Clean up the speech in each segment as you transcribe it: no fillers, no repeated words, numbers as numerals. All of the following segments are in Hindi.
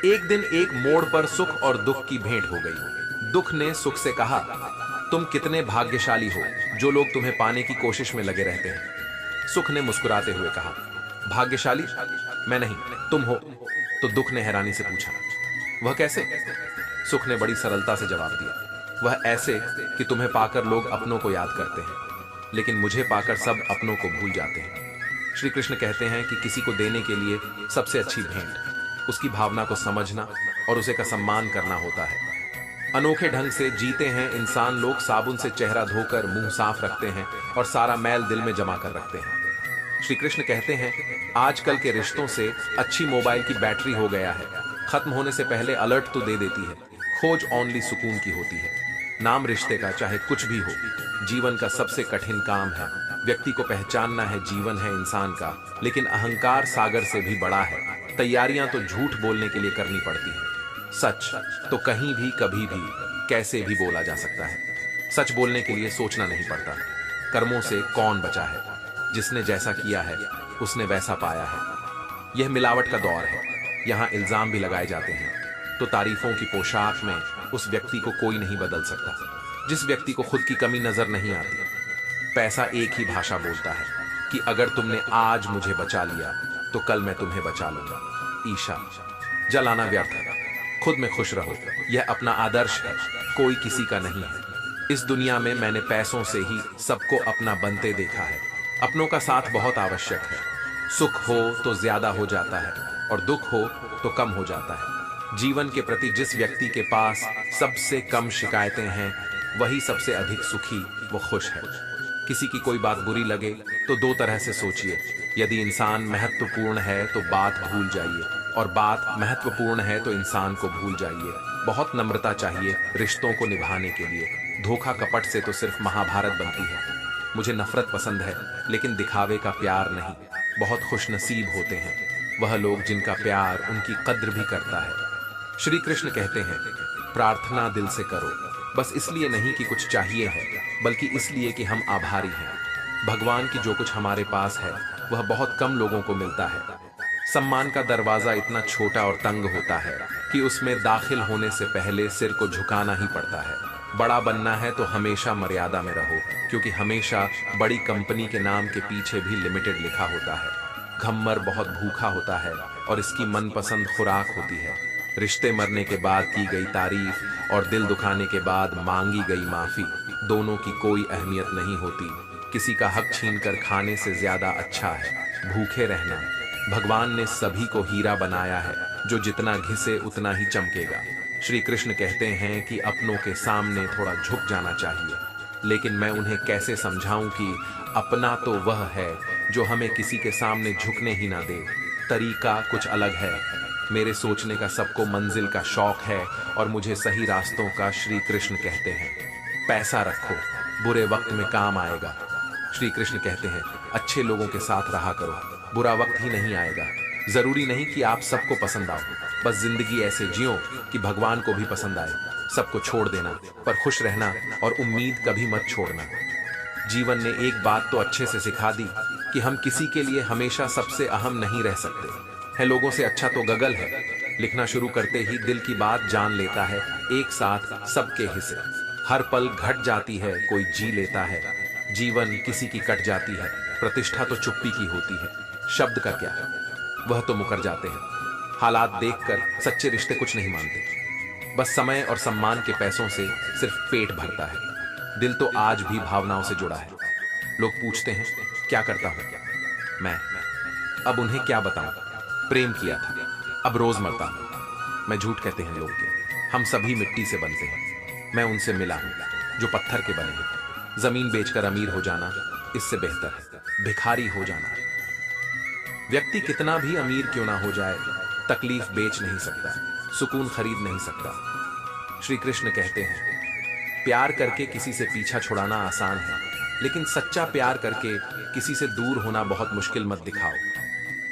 एक दिन एक मोड़ पर सुख और दुख की भेंट हो गई। दुख ने सुख से कहा, तुम कितने भाग्यशाली हो जो लोग तुम्हें पाने की कोशिश में लगे रहते हैं। सुख ने मुस्कुराते हुए कहा, भाग्यशाली मैं नहीं, तुम हो। तो दुख ने हैरानी से पूछा, वह कैसे? सुख ने बड़ी सरलता से जवाब दिया, वह ऐसे कि तुम्हें पाकर लोग अपनों को याद करते हैं, लेकिन मुझे पाकर सब अपनों को भूल जाते हैं। श्री कृष्ण कहते हैं कि किसी को देने के लिए सबसे अच्छी भेंट उसकी भावना को समझना और उसे का सम्मान करना होता है। अनोखे ढंग से जीते हैं इंसान लोग, साबुन से चेहरा धोकर मुंह साफ रखते हैं और सारा मैल दिल में जमा कर रखते हैं। श्री कृष्ण कहते हैं, आजकल के रिश्तों से अच्छी मोबाइल की बैटरी हो गया है, खत्म होने से पहले अलर्ट तो दे देती है, खोज ओनली सुकून की होती है। नाम रिश्ते का चाहे कुछ भी हो, जीवन का सबसे कठिन काम है। व्यक्ति को पहचानना है जीवन है इंसान का, लेकिन अहंकार सागर से भी बड़ा है। तैयारियां तो झूठ बोलने के लिए करनी पड़ती है, सच तो कहीं भी कभी भी कैसे भी बोला जा सकता है। सच बोलने के लिए सोचना नहीं पड़ता। कर्मों से कौन बचा है? जिसने जैसा किया है उसने वैसा पाया है। यह मिलावट का दौर है, यहाँ इल्जाम भी लगाए जाते हैं, तो तारीफों की पोशाक में उस व्यक्ति को कोई नहीं बदल सकता जिस व्यक्ति को खुद की कमी नजर नहीं आती। पैसा एक ही भाषा बोलता है कि अगर तुमने आज मुझे बचा लिया तो कल मैं तुम्हें बचा लूंगा। ईशा जलाना व्यर्थ है, खुद में खुश रहो, यह अपना आदर्श है, कोई किसी का नहीं है। इस दुनिया में मैंने पैसों से ही सबको अपना बनते देखा है। अपनों का साथ बहुत आवश्यक है। सुख हो तो ज्यादा हो जाता है और दुख हो तो कम हो जाता है। जीवन के प्रति जिस व्यक्ति के पास सबसे कम शिकायतें हैं वही सबसे अधिक सुखी व खुश है। किसी की कोई बात बुरी लगे तो दो तरह से सोचिए। यदि इंसान महत्वपूर्ण है तो बात भूल जाइए, और बात महत्वपूर्ण है तो इंसान को भूल जाइए। बहुत नम्रता चाहिए रिश्तों को निभाने के लिए। धोखा कपट से तो सिर्फ महाभारत बनती है। मुझे नफरत पसंद है, लेकिन दिखावे का प्यार नहीं। बहुत खुशनसीब होते हैं वह लोग जिनका प्यार उनकी कद्र भी करता है। श्री कृष्ण कहते हैं, प्रार्थना दिल से करो, बस इसलिए नहीं कि कुछ चाहिए है, बल्कि इसलिए कि हम आभारी हैं। भगवान की जो कुछ हमारे पास है वह बहुत कम लोगों को मिलता है। सम्मान का दरवाजा इतना छोटा और तंग होता है कि उसमें दाखिल होने से पहले सिर को झुकाना ही पड़ता है। बड़ा बनना है तो हमेशा मर्यादा में रहो, क्योंकि हमेशा बड़ी कंपनी के नाम के पीछे भी लिमिटेड लिखा होता है। घम्मर बहुत भूखा होता है और इसकी मनपसंद खुराक होती है। रिश्ते मरने के बाद की गई तारीफ और दिल दुखाने के बाद मांगी गई माफी, दोनों की कोई अहमियत नहीं होती। किसी का हक छीनकर खाने से ज्यादा अच्छा है भूखे रहना। भगवान ने सभी को हीरा बनाया है, जो जितना घिसे उतना ही चमकेगा। श्री कृष्ण कहते हैं कि अपनों के सामने थोड़ा झुक जाना चाहिए, लेकिन मैं उन्हें कैसे समझाऊं कि अपना तो वह है जो हमें किसी के सामने झुकने ही ना दे। तरीका कुछ अलग है। मेरे सोचने का सबको मंजिल का शौक है और मुझे सही रास्तों का श्री कृष्ण कहते हैं। पैसा रखो, बुरे वक्त में काम आएगा। श्री कृष्ण कहते हैं, अच्छे लोगों के साथ रहा करो, बुरा वक्त ही नहीं आएगा। जरूरी नहीं कि आप सबको पसंद आओ, बस जिंदगी ऐसे जियो कि भगवान को भी पसंद आए। सबको छोड़ देना पर खुश रहना और उम्मीद कभी मत छोड़ना। जीवन ने एक बात तो अच्छे से सिखा दी कि हम किसी के लिए हमेशा सबसे अहम नहीं रह सकते है। लोगों से अच्छा तो गगल है, लिखना शुरू करते ही दिल की बात जान लेता है। एक साथ सबके हिस्से, हर पल घट जाती है, कोई जी लेता है। जीवन किसी की कट जाती है, प्रतिष्ठा तो चुप्पी की होती है। शब्द का क्या, वह तो मुकर जाते हैं। हालात देखकर सच्चे रिश्ते कुछ नहीं मानते, बस समय और सम्मान के पैसों से सिर्फ पेट भरता है। दिल तो आज भी भावनाओं से जुड़ा है। लोग पूछते हैं क्या करता हूं मैं, अब उन्हें क्या बताऊं। प्रेम किया था, अब रोज मरता हूं मैं। झूठ कहते हैं लोग के, हम सभी मिट्टी से बनते हैं। मैं उनसे मिला हूं जो पत्थर के बने हैं। जमीन बेचकर अमीर हो जाना इससे बेहतर है भिखारी हो जाना। व्यक्ति कितना भी अमीर क्यों ना हो जाए, तकलीफ बेच नहीं सकता, सुकून खरीद नहीं सकता। श्री कृष्ण कहते हैं, प्यार करके किसी से पीछा छुड़ाना आसान है, लेकिन सच्चा प्यार करके किसी से दूर होना बहुत मुश्किल मत दिखाओ।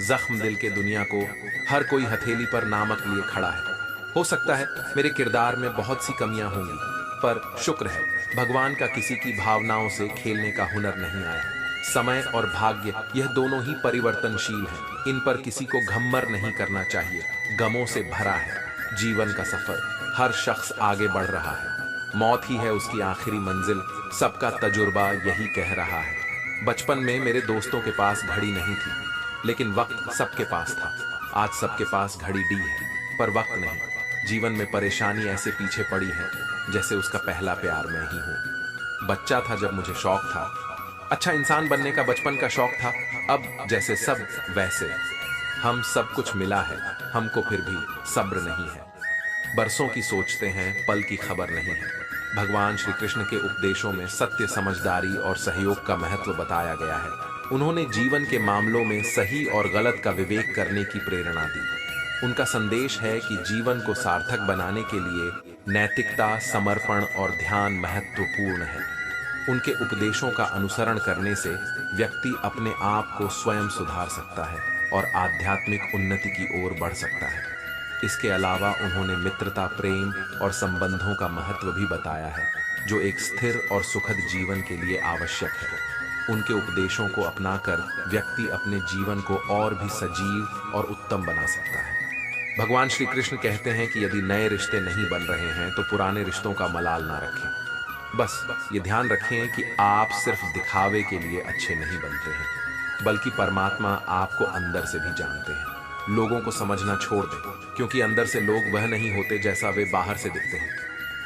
जख्म दिल के दुनिया को हर कोई हथेली पर नामक लिए खड़ा है। हो सकता है मेरे किरदार में बहुत सी कमियां होंगी, पर शुक्र है भगवान का किसी की भावनाओं से खेलने का हुनर नहीं आया। समय और भाग्य यह दोनों ही परिवर्तनशील हैं। इन पर किसी को घमंड नहीं करना चाहिए। गमों से भरा है जीवन का सफर, हर शख्स आगे बढ़ रहा है, मौत ही है उसकी आखिरी मंजिल, सबका तजुर्बा यही कह रहा है। बचपन में मेरे दोस्तों के पास घड़ी नहीं थी, लेकिन वक्त सबके पास था। आज सबके पास घड़ी डी है, पर वक्त नहीं। जीवन में परेशानी ऐसे पीछे पड़ी है जैसे उसका पहला प्यार मैं ही हूँ। बच्चा था जब मुझे शौक था, अच्छा इंसान बनने का बचपन का शौक था। अब जैसे सब वैसे, हम सब कुछ मिला है, हमको फिर भी सब्र नहीं है। बरसों की सोचते हैं, पल की खबर नहीं है। भगवान श्री कृष्ण के उपदेशों में सत्य, समझदारी और सहयोग का महत्व बताया गया है। उन्होंने जीवन के मामलों में सही और गलत का विवेक करने की प्रेरणा दी। उनका संदेश है कि जीवन को सार्थक बनाने के लिए नैतिकता, समर्पण और ध्यान महत्वपूर्ण है। उनके उपदेशों का अनुसरण करने से व्यक्ति अपने आप को स्वयं सुधार सकता है और आध्यात्मिक उन्नति की ओर बढ़ सकता है। इसके अलावा उन्होंने मित्रता, प्रेम और संबंधों का महत्व भी बताया है, जो एक स्थिर और सुखद जीवन के लिए आवश्यक है। उनके उपदेशों को अपनाकर व्यक्ति अपने जीवन को और भी सजीव और उत्तम बना सकता है। भगवान श्री कृष्ण कहते हैं कि यदि नए रिश्ते नहीं बन रहे हैं तो पुराने रिश्तों का मलाल ना रखें। बस ये ध्यान रखें कि आप सिर्फ दिखावे के लिए अच्छे नहीं बनते हैं, बल्कि परमात्मा आपको अंदर से भी जानते हैं। लोगों को समझना छोड़ दें, क्योंकि अंदर से लोग वह नहीं होते जैसा वे बाहर से दिखते हैं।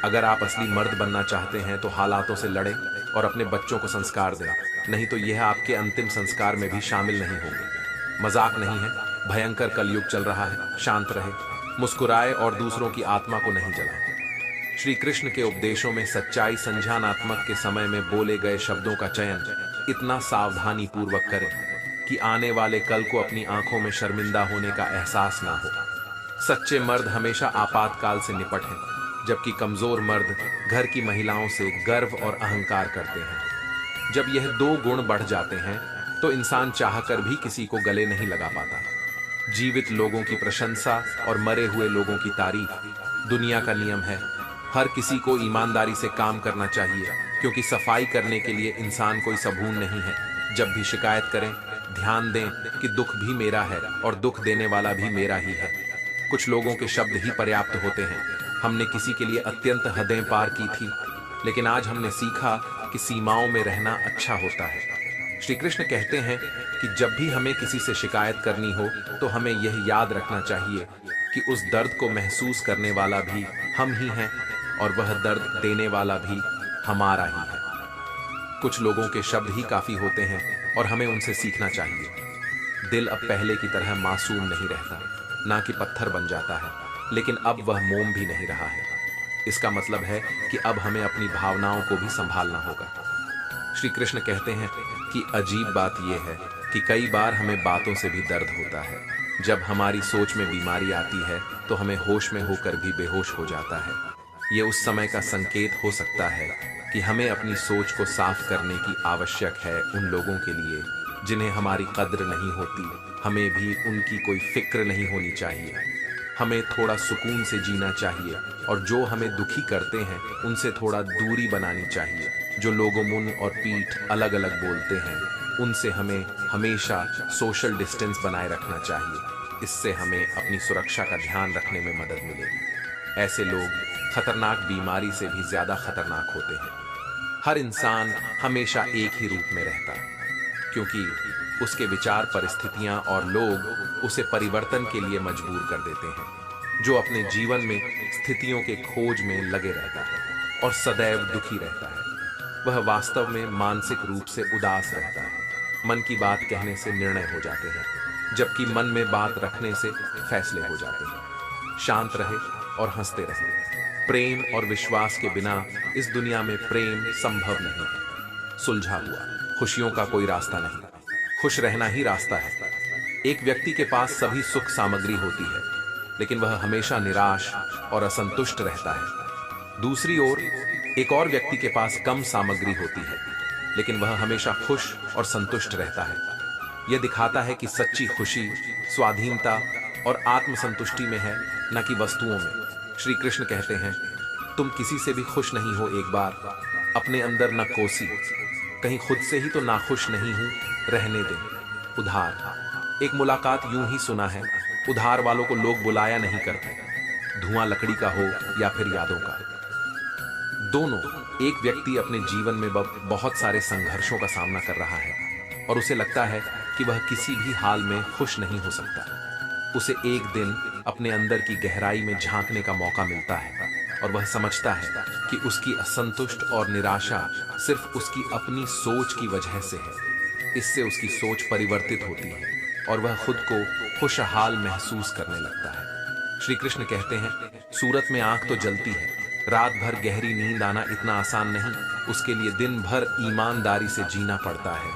अगर आप असली मर्द बनना चाहते हैं तो हालातों से लड़ें और अपने बच्चों को संस्कार दें, नहीं तो यह आपके अंतिम संस्कार में भी शामिल नहीं होंगे। मजाक नहीं है, भयंकर कलयुग चल रहा है। शांत रहे, मुस्कुराए और दूसरों की आत्मा को नहीं जलाएं। श्री कृष्ण के उपदेशों में सच्चाई, संज्ञानात्मक के समय में बोले गए शब्दों का चयन इतना सावधानी पूर्वक करें कि आने वाले कल को अपनी आंखों में शर्मिंदा होने का एहसास ना हो। सच्चे मर्द हमेशा आपातकाल से निपटें, जबकि कमजोर मर्द घर की महिलाओं से गर्व और अहंकार करते हैं। जब यह दो गुण बढ़ जाते हैं तो इंसान चाहकर भी किसी को गले नहीं लगा पाता। जीवित लोगों की प्रशंसा और मरे हुए लोगों की तारीफ दुनिया का नियम है। हर किसी को ईमानदारी से काम करना चाहिए, क्योंकि सफाई करने के लिए इंसान कोई सबून नहीं है। जब भी शिकायत करें, ध्यान दें कि दुख भी मेरा है और दुख देने वाला भी मेरा ही है। कुछ लोगों के शब्द ही पर्याप्त होते हैं। हमने किसी के लिए अत्यंत हदें पार की थी, लेकिन आज हमने सीखा कि सीमाओं में रहना अच्छा होता है। श्री कृष्ण कहते हैं कि जब भी हमें किसी से शिकायत करनी हो तो हमें यह याद रखना चाहिए कि उस दर्द को महसूस करने वाला भी हम ही हैं और वह दर्द देने वाला भी हमारा ही है। कुछ लोगों के शब्द ही काफी होते हैं और हमें उनसे सीखना चाहिए। दिल अब पहले की तरह मासूम नहीं रहता, ना कि पत्थर बन जाता है, लेकिन अब वह मोम भी नहीं रहा है। इसका मतलब है कि अब हमें अपनी भावनाओं को भी संभालना होगा। श्री कृष्ण कहते हैं कि अजीब बात यह है कि कई बार हमें बातों से भी दर्द होता है। जब हमारी सोच में बीमारी आती है तो हमें होश में होकर भी बेहोश हो जाता है। ये उस समय का संकेत हो सकता है कि हमें अपनी सोच को साफ करने की आवश्यक है। उन लोगों के लिए जिन्हें हमारी कद्र नहीं होती, हमें भी उनकी कोई फिक्र नहीं होनी चाहिए। हमें थोड़ा सुकून से जीना चाहिए और जो हमें दुखी करते हैं उनसे थोड़ा दूरी बनानी चाहिए। जो लोगों मुंह और पीठ अलग अलग बोलते हैं उनसे हमें हमेशा सोशल डिस्टेंस बनाए रखना चाहिए। इससे हमें अपनी सुरक्षा का ध्यान रखने में मदद मिलेगी। ऐसे लोग खतरनाक बीमारी से भी ज्यादा खतरनाक होते हैं। हर इंसान हमेशा एक ही रूप में रहता है, क्योंकि उसके विचार, परिस्थितियां और लोग उसे परिवर्तन के लिए मजबूर कर देते हैं। जो अपने जीवन में स्थितियों के खोज में लगे रहता है और सदैव दुखी रहता है, वह वास्तव में मानसिक रूप से उदास रहता है। मन की बात कहने से निर्णय हो जाते हैं, जबकि मन में बात रखने से फैसले हो जाते हैं। शांत रहे और हंसते रहे। प्रेम और विश्वास के बिना इस दुनिया में प्रेम संभव नहीं है। सुलझा हुआ खुशियों का कोई रास्ता नहीं, खुश रहना ही रास्ता है। एक व्यक्ति के पास सभी सुख सामग्री होती है, लेकिन वह हमेशा निराश और असंतुष्ट रहता है। दूसरी ओर एक और व्यक्ति के पास कम सामग्री होती है, लेकिन वह हमेशा खुश और संतुष्ट रहता है। यह दिखाता है कि सच्ची खुशी स्वाधीनता और आत्मसंतुष्टि में है, न कि वस्तुओं में। श्री कृष्ण कहते हैं, तुम किसी से भी खुश नहीं हो, एक बार अपने अंदर न कोसी, कहीं खुद से ही तो नाखुश नहीं हूं, रहने दें। उधार। एक मुलाकात यूं ही सुना है, उधार वालों को लोग बुलाया नहीं करते। धुआं लकड़ी का हो या फिर यादों का। दोनों। एक व्यक्ति अपने जीवन में बहुत सारे संघर्षों का सामना कर रहा है और उसे लगता है कि वह किसी भी हाल में खुश नहीं हो सकता। उसे एक दिन अपने अंदर की गहराई में झांकने का मौका मिलता है और वह समझता है कि उसकी असंतुष्ट और निराशा सिर्फ उसकी अपनी सोच की वजह से है। इससे उसकी सोच परिवर्तित होती है और वह खुद को खुशहाल महसूस करने लगता है। श्री कृष्ण कहते हैं, सूरत में आंख तो जलती है, रात भर गहरी नींद आना इतना आसान नहीं, उसके लिए दिन भर ईमानदारी से जीना पड़ता है।